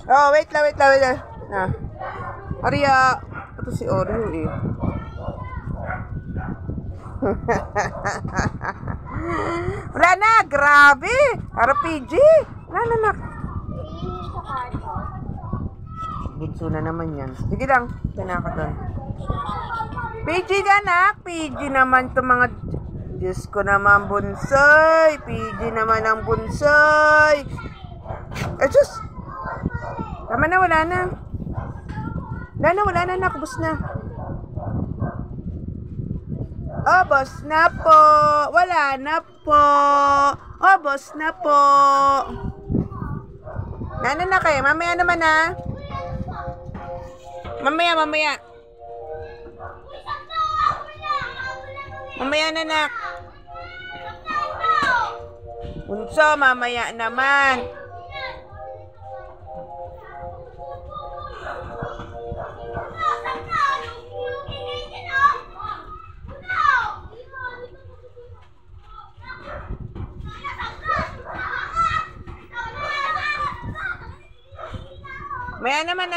Oh, wait lang. Ah. Arya. Ito si Oreo eh. Wala na, grabe. RPG. Wala na, nak. Bunso na naman yan. Sige lang, tinaka doon. PG ka, nak. PG naman to mga... Diyos ko naman, bunsoy. PG naman ang bunsoy. Eh, Diyos. Tama na, wala na. Wala na, nakubos na. Obos na po. Wala na po. Obos na po. Nana na kayo. Mamaya naman na. Mamaya. Mamaya na, nak. Bunso, mamaya naman. Maya naman